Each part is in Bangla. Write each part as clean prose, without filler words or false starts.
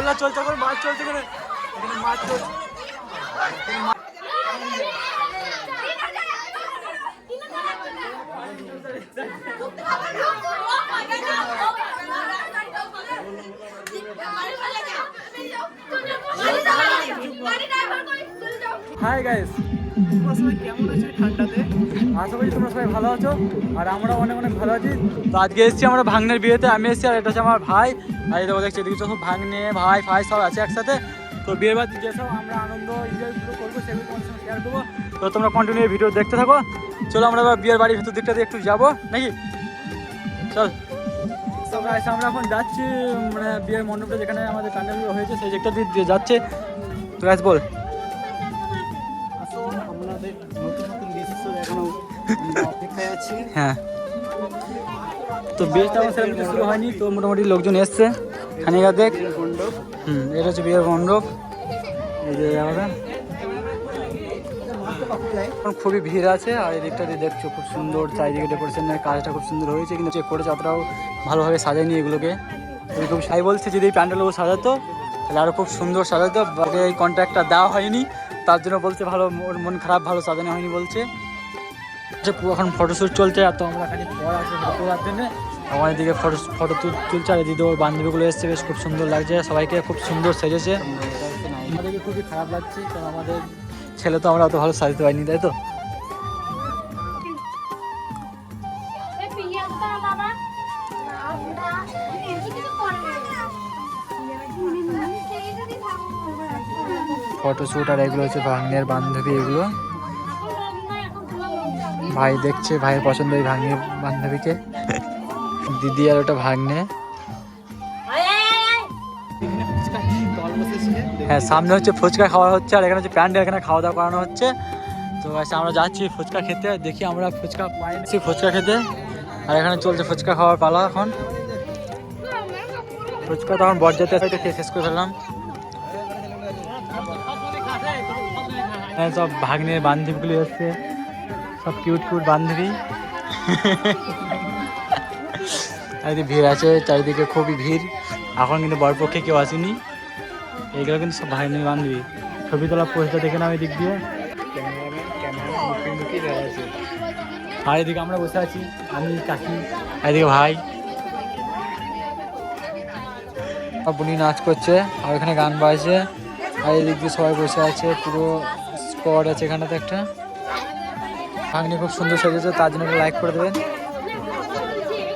দোলনা চলছে, করে মাছ চলছে, করে এখানে মাছ চলছে। হাই গাইস, তোমরা সবাই কেমন আছো ঠান্ডাতে? আশা করি তোমরা সবাই ভালো আছো, আর আমরা অনেক অনেক ভালো আছি। তো আজকে এসেছি আমরা ভাগ্নের বিয়েতে, আমি এসেছি আর এটা হচ্ছে আমার ভাই। আর এই দেখো দেখছি এদিকে সব ভাগ্নে ভাই ফাই সব আছে একসাথে। তো বিয়ের বাড়িতে যেসব আমরা আনন্দ এনজয়গুলো করবো সেগুলো তোমাদের সঙ্গে শেয়ার করবো। তো তোমরা কন্টিনিউ ভিডিও দেখতে থাকো। চলো আমরা এবার বিয়ের বাড়ির ভিতর দিকটা দিয়ে একটু যাবো নাকি, চল। আমরা এখন যাচ্ছি মানে বিয়ের মণ্ডপটা যেখানে আমাদের প্যান্ডেলগুলো হয়েছে সেই দিকটা দিয়ে যাচ্ছে। তো গাইস বল, হ্যাঁ। তো বিয়েটা সেরকম শুরু হয়নি, তো মোটামুটি লোকজন এসছে খানিকা দেখ। এটা হচ্ছে বিয়ের মণ্ডপ। এই যে এখন খুবই ভিড় আছে, আর এই দিকটা দিয়ে দেখছো খুব সুন্দর চারিদিকে ডেকোরেশনের কাজটা খুব সুন্দর হয়েছে, কিন্তু চেক করেছে অতটাও ভালোভাবে সাজায়নি এগুলোকে। খুব সাই বলছে যদি এই প্যান্ডেলগুলো সাজাতো তাহলে আরও খুব সুন্দর সাজাতো, এই কন্ট্রাক্টটা দেওয়া হয়নি তার জন্য বলছে ভালো, ওর মন খারাপ, ভালো সাজানো হয়নি বলছে। এখন ফটোশ্যুট চলছে, আর তো আমরা খালি পর আছে ফটো তোলার জন্য। আমার এদিকে ফটো তুলছে, আর এদিকে ওর বান্ধবীগুলো এসছে, বেশ খুব সুন্দর লাগছে, সবাইকে খুব সুন্দর সেজেছে। আমাদেরকে খুবই খারাপ লাগছে, কারণ আমাদের ছেলে তো আমরা অত ভালো সাজতে পারিনি, তাই তো। ফটোশ্যুট আর এগুলো হচ্ছে ভাগ্নের বান্ধবী, এগুলো ভাই দেখছে, ভাইয়ের পছন্দ এই ভাগ্নের বান্ধবীকে, দিদি আর ওটা ভাগ্নে। হ্যাঁ, সামনে হচ্ছে ফুচকা খাওয়া হচ্ছে, আর এখানে হচ্ছে প্যান্ডেল, এখানে খাওয়া দাওয়া করানো হচ্ছে। তো আমরা যাচ্ছি ফুচকা খেতে, দেখি আমরা ফুচকা পাইছি ফুচকা খেতে, আর এখানে চলছে ফুচকা খাওয়ার পালা। এখন ফুচকা তখন বরযাত্রী খেয়ে শেষ করে ফেললাম। সব ভাগ্নের বান্ধবীগুলি এসছে, সব কিউট কিউট বান্ধবী। চারিদিকে ভিড় আছে, চারিদিকে খুবই ভিড়। এখন কিন্তু বরপক্ষে কেউ আসেনি, এইগুলো কিন্তু সব ভাগ্নের বান্ধবী। ছবি তোলা পোস্টটা দেখে নাম এদিক দিয়ে, আর এদিকে আমরা বসে আছি, আমি কাকি, এদিকে ভাই বুনি নাচ করছে, আর এখানে গান বাজছে, আর এদিক দিয়ে সবাই বসে আছে, পুরো স্পট আছে এখানটাতে একটা। ভাগ্নি খুব সুন্দর সেজেছে, তার জন্য একটা লাইক করে দেবেন।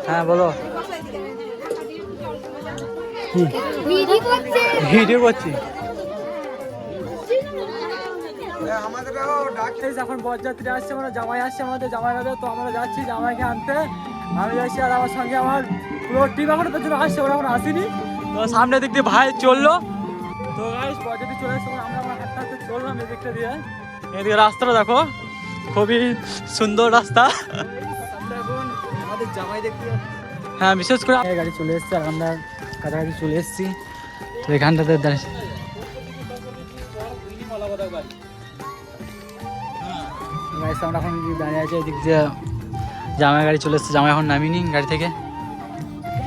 হ্যাঁ বলো, কি ভিডিও করছি? এখন বরযাত্রী আসছে, মানে জামাই আসছে, আমাদের জামাই বাজার, তো আমরা যাচ্ছি জামাইকে আনতে। আমি যাচ্ছি, আর আমার সঙ্গে আমার পুরো টিম এখন তার জন্য আসছে, ওরা এখন আসেনি। তো সামনের দিক দিয়ে ভাই চললো, তো গাইস বরযাত্রী চলে আসছে, আমরা আমার হাঁটতে হাঁটতে চললাম এই দিকটা দিয়ে। এদিকে রাস্তাটা দেখো, খুবই সুন্দর রাস্তা। আমাদের জামাই দেখতে, হ্যাঁ বিশেষ করে গাড়ি চলে এসছে, আর আমরা কাছাকাছি চলে এসেছি। তো এখানটাতে দাঁড়িয়ে আমরা এখন দাঁড়িয়ে আছি, এদিক দিয়ে জামাই গাড়ি চলে এসছে, জামাই এখন নামিনি গাড়ি থেকে।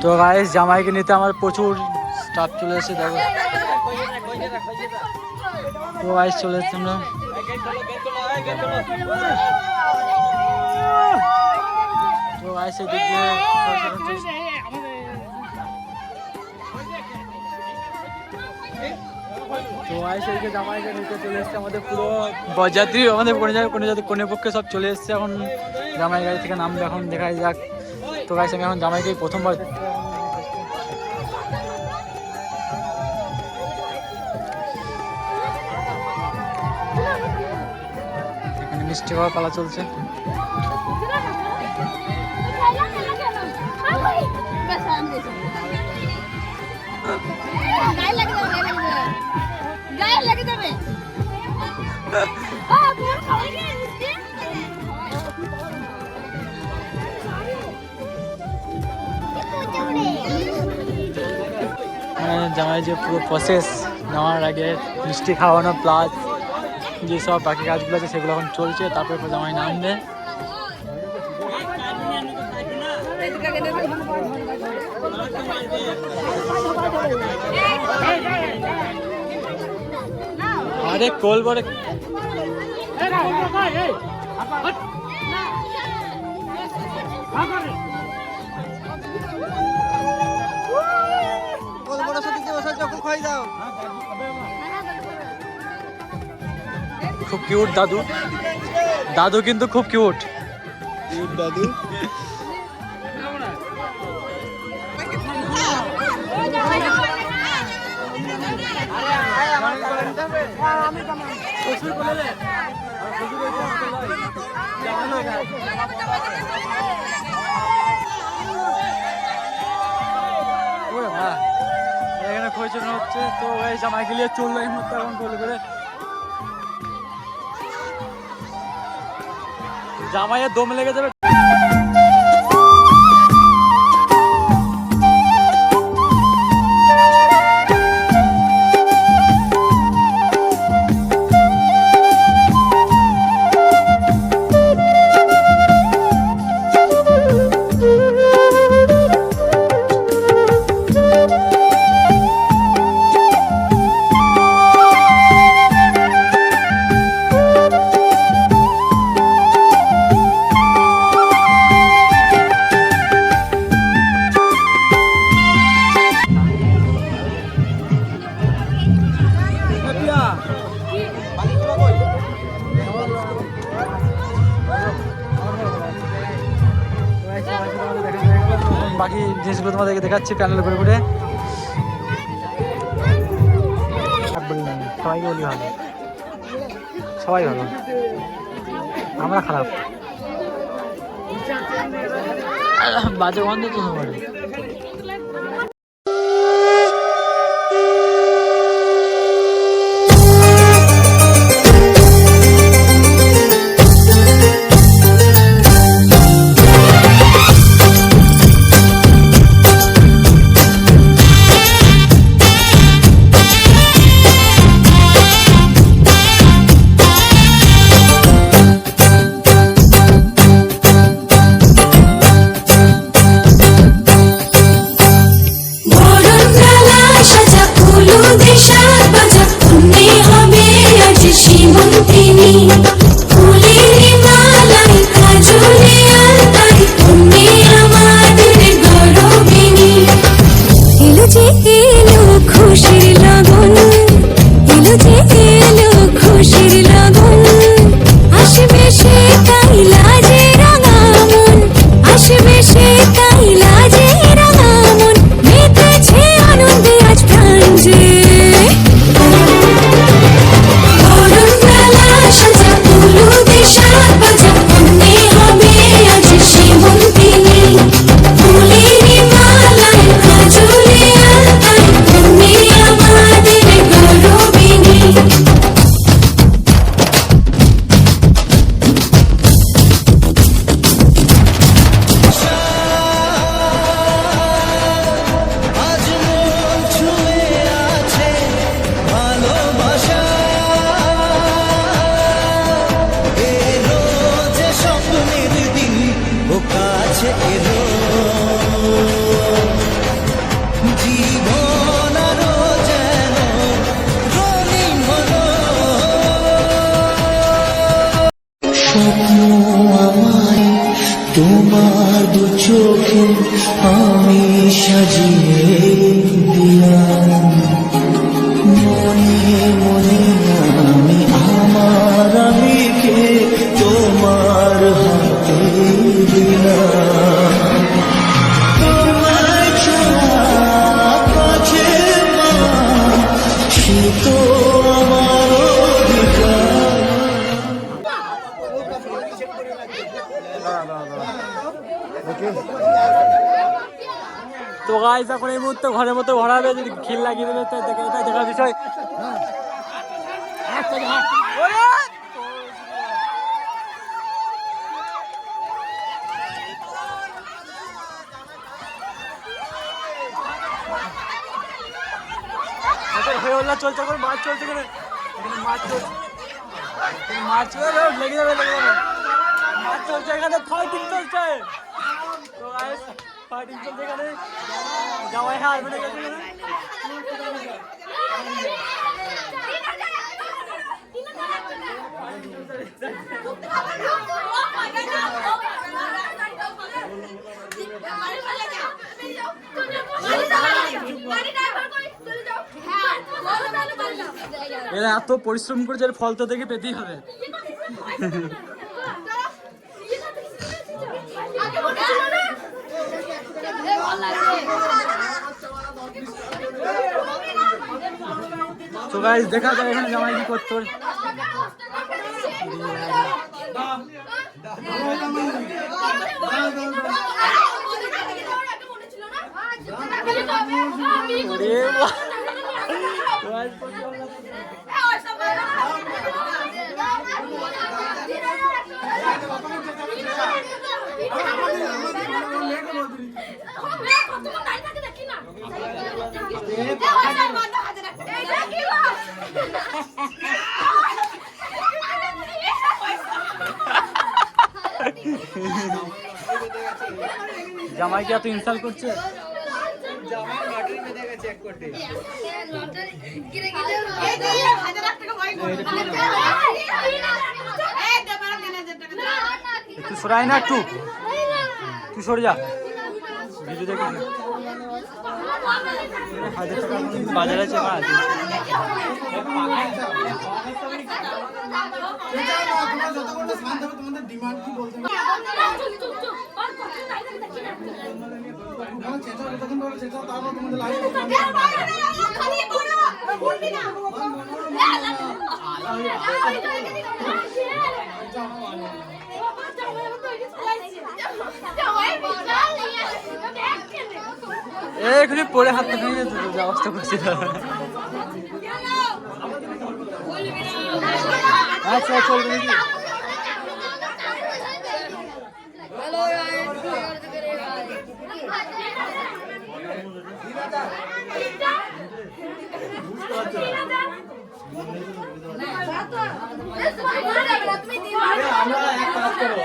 তো গাইস জামাইকে নিতে আমার প্রচুর স্টাফ চলে এসেছে, দেখো। তো গাইস চলে এসছে আমরা, তো গাইস এদিক দিয়ে তো আইসে জামাইকে নিতে চলে এসছে আমাদের পুরো বরযাত্রী, আমাদের কোনে পক্ষে সব চলে এসছে। এখন জামাই গাড়ি থেকে নামবে, এখন দেখা যাক। তো গাইস আমি এখন জামাইকে প্রথমবার এখানে মিষ্টি খাওয়ার পালা চলছে। জামাই যে পুরো প্রসেস নেওয়ার আগে মিষ্টি খাওয়ানো প্লাস যেসব বাকি কাজগুলো আছে সেগুলো এখন চলছে, তারপরে জামাই নামবে। আরে কোল বড় খুব কিউট দাদু, দাদু কিন্তু খুব কিউট দাদু। এখানে খোঁজ হচ্ছে তো জামাইকে নিয়ে চললো এই মুহূর্তে এখন গোল করে। জামাইয়ের দম লেগে যাবে। বাকি জিনিসগুলো তোমাদেরকে দেখাচ্ছি প্যানেল করে করে। সবাইকে বলি ভালো, সবাই ভালো, আমরা খারাপ। বাজে গন্ধ তো সবার। তোমার দু চোখে আমি সাজিয়ে দিলাম, মনে মনে আমি আমার আমিকে তোমার হাতে দিলাম। তোমার ছাড়া কাছে মা সে তো আমার অধিকার। তো গাইস এখন এই মুহূর্তে ঘরের মতো ঘোরাবে, যদি খিল লাগিয়ে দেবে তাই দেখার বিষয়। চলছে এখন মাছ চলছে, মাছ চলছে, মাছ লেগে যাবে, মাছ চলছে এখানে, ফাইটিং চলছে। তো গাইস ফাইটিং চলছে এখানে, জামাই হার বেড়ে গেছে। এরা এত পরিশ্রম করেছে, এর ফল তো দেখে পেতেই হবে। তো গাইস দেখা যায় এখানে জামাই কি করতে পারে। জামাইকে এত ইনসাল্ট করছে। একটু সরাই না, একটু তুই সরে যা, ভিডিও দেখে। 1000 টাকা বাজার আছে বা আছে। এখানে পরে হাত ভেঙে যেত, যে অবস্থা করছিল। আচ্ছা চলবে নাকি? আমরা এক কাজ করবো,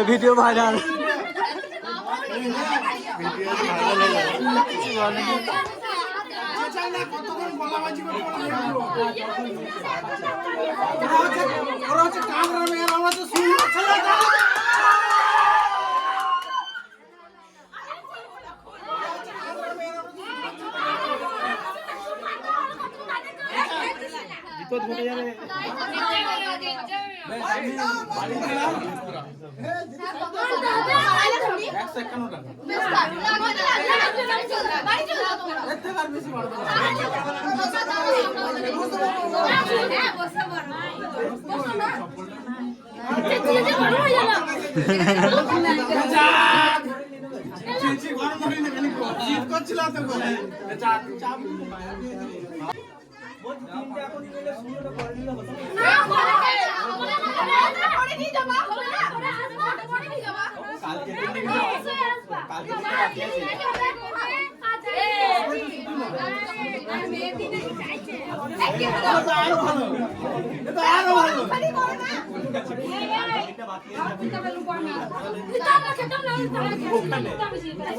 ভিডিও ভাইরাল। বিপদ ঘটে যাবে।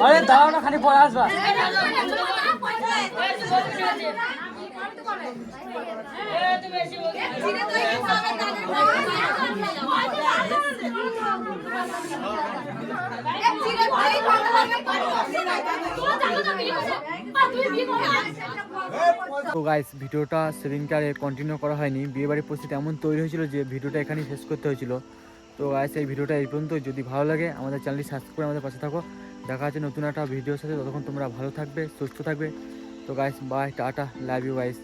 अरे दाओ ना खाली पड़े आसबा তো গাইস ভিডিওটা সেদিনকার কন্টিনিউ করা হয়নি, বিয়েবাড়ির পরিস্থিতি এমন তৈরি হয়েছিল যে ভিডিওটা এখানেই শেষ করতে হয়েছিল। তো গাইস এই ভিডিওটা এই পর্যন্ত। যদি ভালো লাগে আমাদের চ্যানেলটি সাবস্ক্রাইব করে আমাদের পাশে থাকো। দেখা হচ্ছে নতুন একটা ভিডিওর সাথে, ততক্ষণ তোমরা ভালো থাকবে, সুস্থ থাকবে। তো guys bye, tata, love you guys.